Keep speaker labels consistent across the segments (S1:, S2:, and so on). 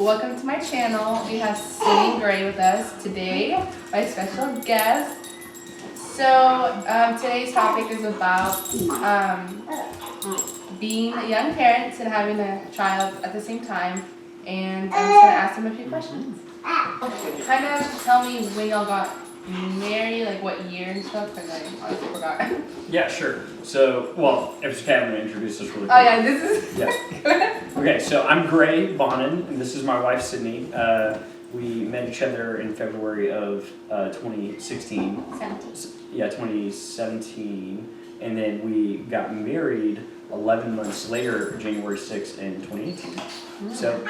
S1: welcome to my channel. We have Sydney Gray with us today, my special guest. So today's topic is about being young parents and having a child at the same time. And I'm just going to ask them a few questions. Kind of tell me when y'all got married, like what year and stuff, because I honestly forgot.
S2: Yeah, sure. So, well, if it's okay, I'm going to introduce us really quick.
S1: Oh yeah, this is...
S2: Yeah.
S1: Go ahead.
S2: Okay, so I'm Gray Bonin, and this is my wife, Sydney. We met each other in February of 2016.
S3: 17.
S2: Yeah, 2017. And then we got married 11 months later, January 6th in 2018. So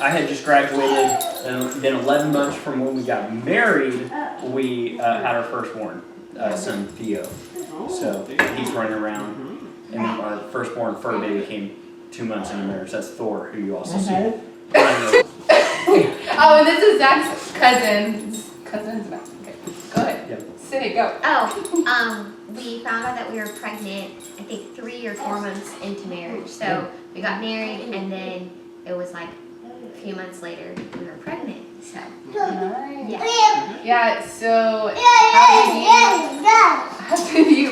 S2: I had just graduated, and then 11 months from when we got married, we had our firstborn son, Theo. So he's running around, and then our firstborn fur baby came 2 months into marriage. That's Thor, who you also see.
S1: Oh, and this is Zach's cousin. Cousin's Zach. Okay, go ahead.
S2: Yep.
S1: Sydney, go.
S3: We found out that we were pregnant, I think 3 or 4 months into marriage. So we got married, and then it was like a few months later we were pregnant. So
S1: Nice.
S3: yeah.
S1: Yeah, so how did you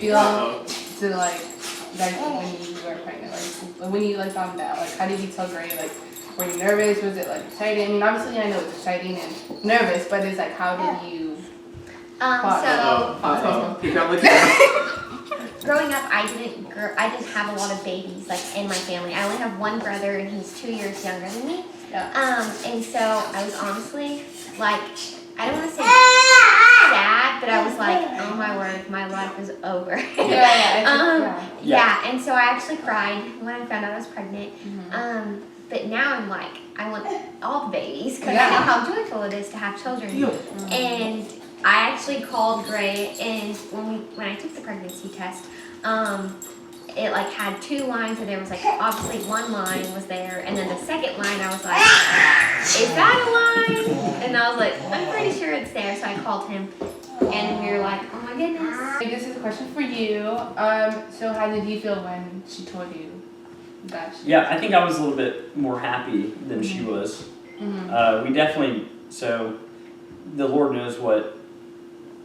S1: feel to like when you were pregnant, like when you like found out, like how did you tell Gray, like were you nervous, was it like exciting? I mean obviously I know it's exciting and nervous, but it's like how did you
S3: Growing up, I didn't have a lot of babies like in my family. I only have one brother, and he's 2 years younger than me.
S1: Yeah.
S3: And so I was honestly like, I don't want to say sad, but I was like, oh my word, my life is over. Yeah. And so I actually cried when I found out I was pregnant.
S1: Mm-hmm.
S3: But now I'm like, I want all the babies because I know how joyful it is to have children.
S1: Mm-hmm.
S3: And I actually called Gray, and when I took the pregnancy test, it like had 2 lines, and there was like obviously one line was there, and then the second line I was like, is that a line? And I was like, I'm pretty sure it's there. So I called him, and we were like, oh my goodness.
S1: This is a question for you. So how did you feel when she told you that
S2: Yeah, I think I was a little bit more happy than she was.
S1: Mm-hmm.
S2: We definitely, so the Lord knows what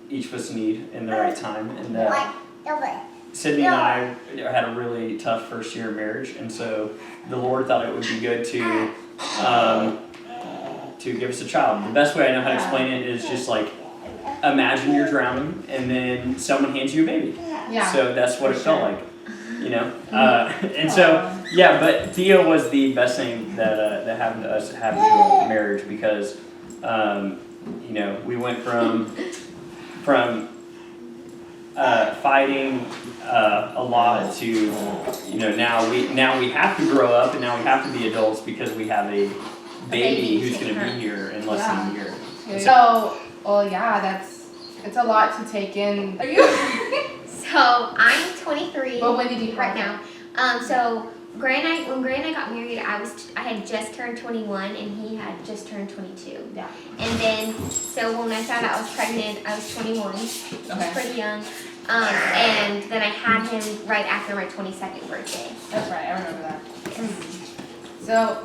S2: each of us need in the right time. And Sydney and I had a really tough first year of marriage, and so the Lord thought it would be good to give us a child. The best way I know how to explain it is just like, imagine you're drowning, and then someone hands you a baby.
S1: Yeah.
S2: So that's what it felt like, you know? And so, yeah, but Theo was the best thing that happened to us having a marriage because, you know, we went from fighting a lot to, you know, now we have to grow up and now we have to be adults because we have a baby who's going to be here in less than a year.
S1: So, well, yeah, it's a lot to take in. Are you?
S3: So I'm 23.
S1: But when did you
S3: right now? So when Gray and I got married, I had just turned 21 and he had just turned 22.
S1: Yeah.
S3: And then so when I found out I was pregnant, I was 21. I was pretty young. And then I had him right after my 22nd birthday.
S1: That's right. I remember that. So,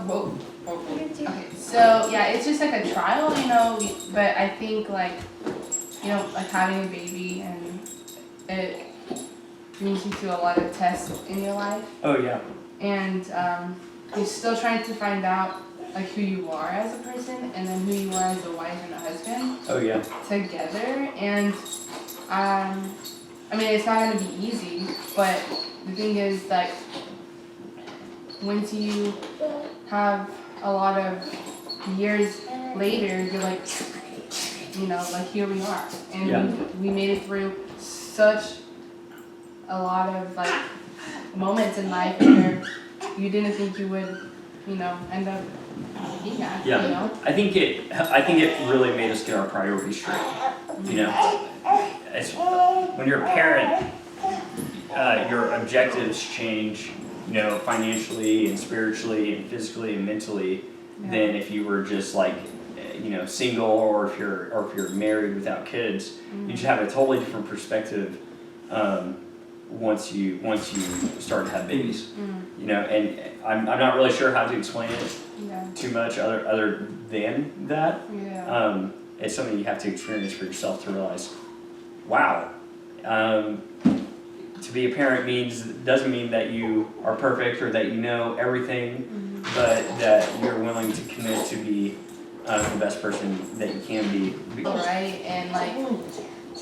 S1: okay. So yeah, it's just like a trial, you know. But I think like, you know, like having a baby and it brings you to a lot of tests in your life.
S2: Oh yeah.
S1: And you're still trying to find out like who you are as a person and then who you are as a wife and a husband.
S2: Oh yeah.
S1: Together. And I mean it's not gonna be easy, but the thing is like once you have a lot of years later, you're like, you know, like here we are, and we made it through such a lot of like moments in life where you didn't think you would, you know, end up being at.
S2: Yeah.
S1: You know?
S2: I think it really made us get our priorities straight. You know, when you're a parent, your objectives change. You know, financially and spiritually and physically and mentally, than if you were just like, you know, single or if you're married without kids. You just have a totally different perspective once you start to have babies.
S1: Mm.
S2: You know, and I'm not really sure how to explain it
S1: Yeah.
S2: too much other than that.
S1: Yeah.
S2: It's something you have to experience for yourself to realize, wow, to be a parent doesn't mean that you are perfect or that you know everything, but that you're willing to commit to be the best person that you can be.
S1: Right, and like,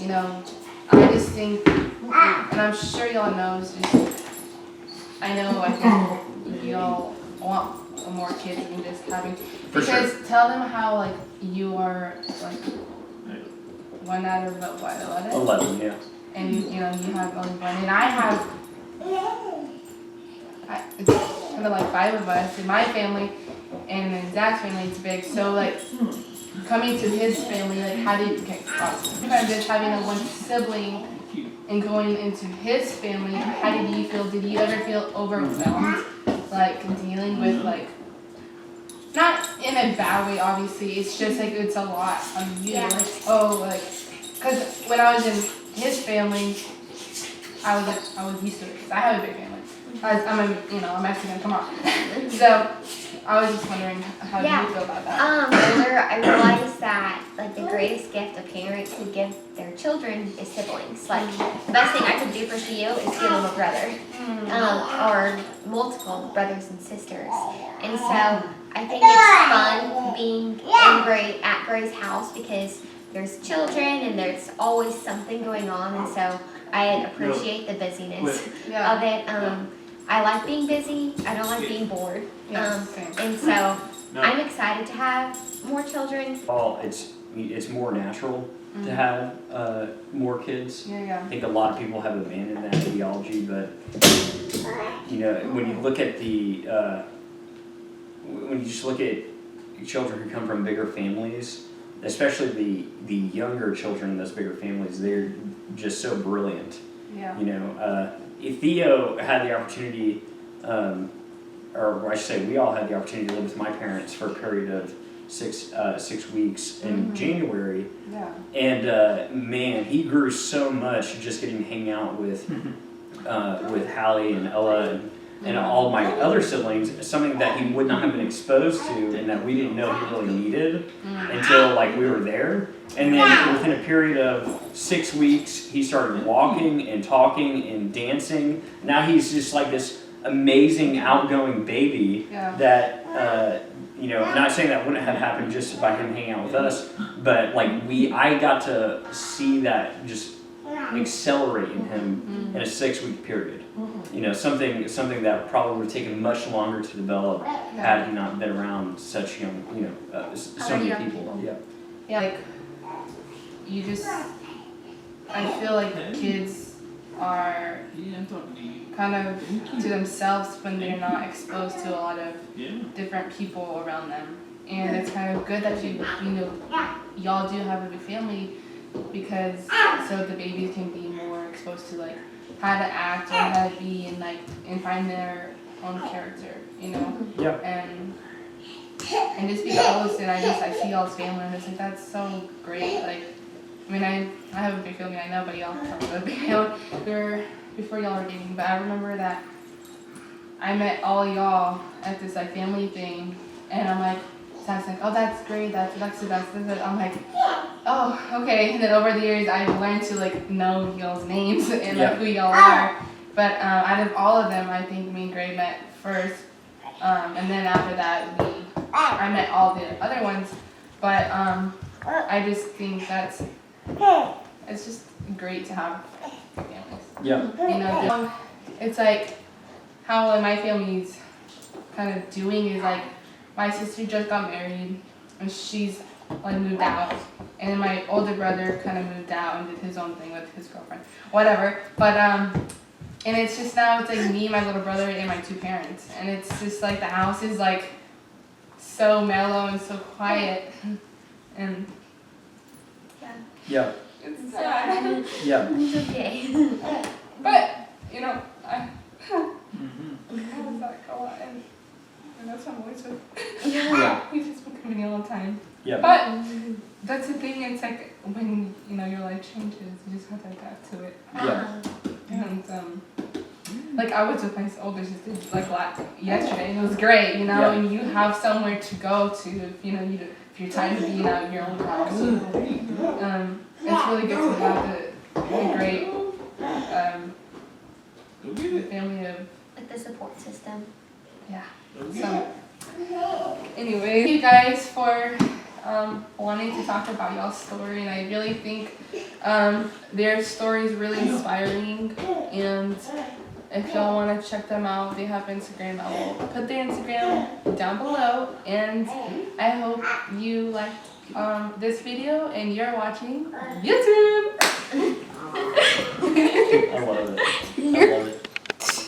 S1: you know, I just think, and I'm sure y'all know, it's just, I think y'all want more kids than just having,
S2: For
S1: because
S2: sure.
S1: tell them how like you are like one out of what, 11?
S2: 11, yeah.
S1: And you know, you have only one, and I have, it's kind of like 5 of us in my family, and then Zach's family is big, so like, coming to his family, like how did you get crossed? Sometimes just having a one sibling and going into his family, how did you feel? Did you ever feel overwhelmed, like dealing with like, not in a bad way obviously, it's just like it's a lot on you,
S3: Yeah.
S1: like, cause when I was in his family, I was used to it, cause I have a big family. I'm a Mexican, come on. So, I was just wondering, how do you feel about that?
S3: Older, I realized that like the greatest gift a parent could give their children is siblings. Like the best thing I could do for Theo is give him a brother, or multiple brothers and sisters. And so I think it's fun being at Gray's house because there's children and there's always something going on, and so I appreciate the busyness
S1: Yeah.
S3: of it. I like being busy. I don't like being bored.
S1: Yeah, same.
S3: And so I'm excited to have more children.
S2: Well, it's more natural to have more kids.
S1: Yeah.
S2: I think a lot of people have abandoned that ideology, but you know, when you look at when you just look at children who come from bigger families, especially the younger children in those bigger families, they're just so brilliant.
S1: Yeah.
S2: You know, if Theo had the opportunity, or I should say, we all had the opportunity to live with my parents for a period of 6 weeks in January.
S1: Yeah.
S2: And man, he grew so much just getting to hang out with Hallie and Ella and all my other siblings. Something that he would not have been exposed to, and that we didn't know he really needed until like we were there. And then within a period of 6 weeks, he started walking and talking and dancing. Now he's just like this amazing outgoing baby that. You know, not saying that wouldn't have happened just by him hanging out with us, but like I got to see that just accelerate in him in a 6-week period. You know, something that probably would have taken much longer to develop had he not been around such young, so many people. Yeah.
S1: Yeah, like, you just, I feel like kids are kind of to themselves when they're not exposed to a lot of different people around them. And it's kind of good that y'all do have a big family, because so the babies can be more exposed to like how to act or how to be and find their own character, you know?
S2: Yeah.
S1: And just be close, and I see y'all's family, and it's like, that's so great. Like, I mean, I have a big family, I know, but y'all have a big family. Before y'all were dating, but I remember that I met all y'all at this like family thing, and I'm like, Zach's like, oh, that's great, that's it. I'm like, oh, okay. And then over the years, I've learned to like know y'all's names and like who y'all are. But out of all of them, I think me and Gray met first, and then after that, I met all the other ones. But I just think it's just great to have families.
S2: Yeah.
S1: You know, it's like how my family's kind of doing is like my sister just got married and she's like moved out, and then my older brother kind of moved out and did his own thing with his girlfriend, whatever. But and it's just now it's like me, my little brother, and my 2 parents, and it's just like the house is like so mellow and so quiet, and
S2: Yeah.
S1: it's sad.
S2: Yeah.
S3: It's okay.
S1: But you know, I love that a lot, and that's what I'm always with.
S2: Yeah.
S1: He's just been coming all the time.
S2: Yeah.
S1: But that's the thing. It's like when your life changes, you just have to adapt to it.
S2: Yeah.
S1: And like I was with my older sister like yesterday, and it was great, you know.
S2: Yeah.
S1: And you have somewhere to go to if you know if you're tired of being out of your own house. It's really good to have a great family of
S3: Like the support system.
S1: so. Anyway, thank you guys for wanting to talk about y'all's story, and I really think their story is really inspiring. And if y'all want to check them out, they have Instagram. I will put their Instagram down below. And I hope you liked this video and you're watching YouTube.
S2: I love it. I love it.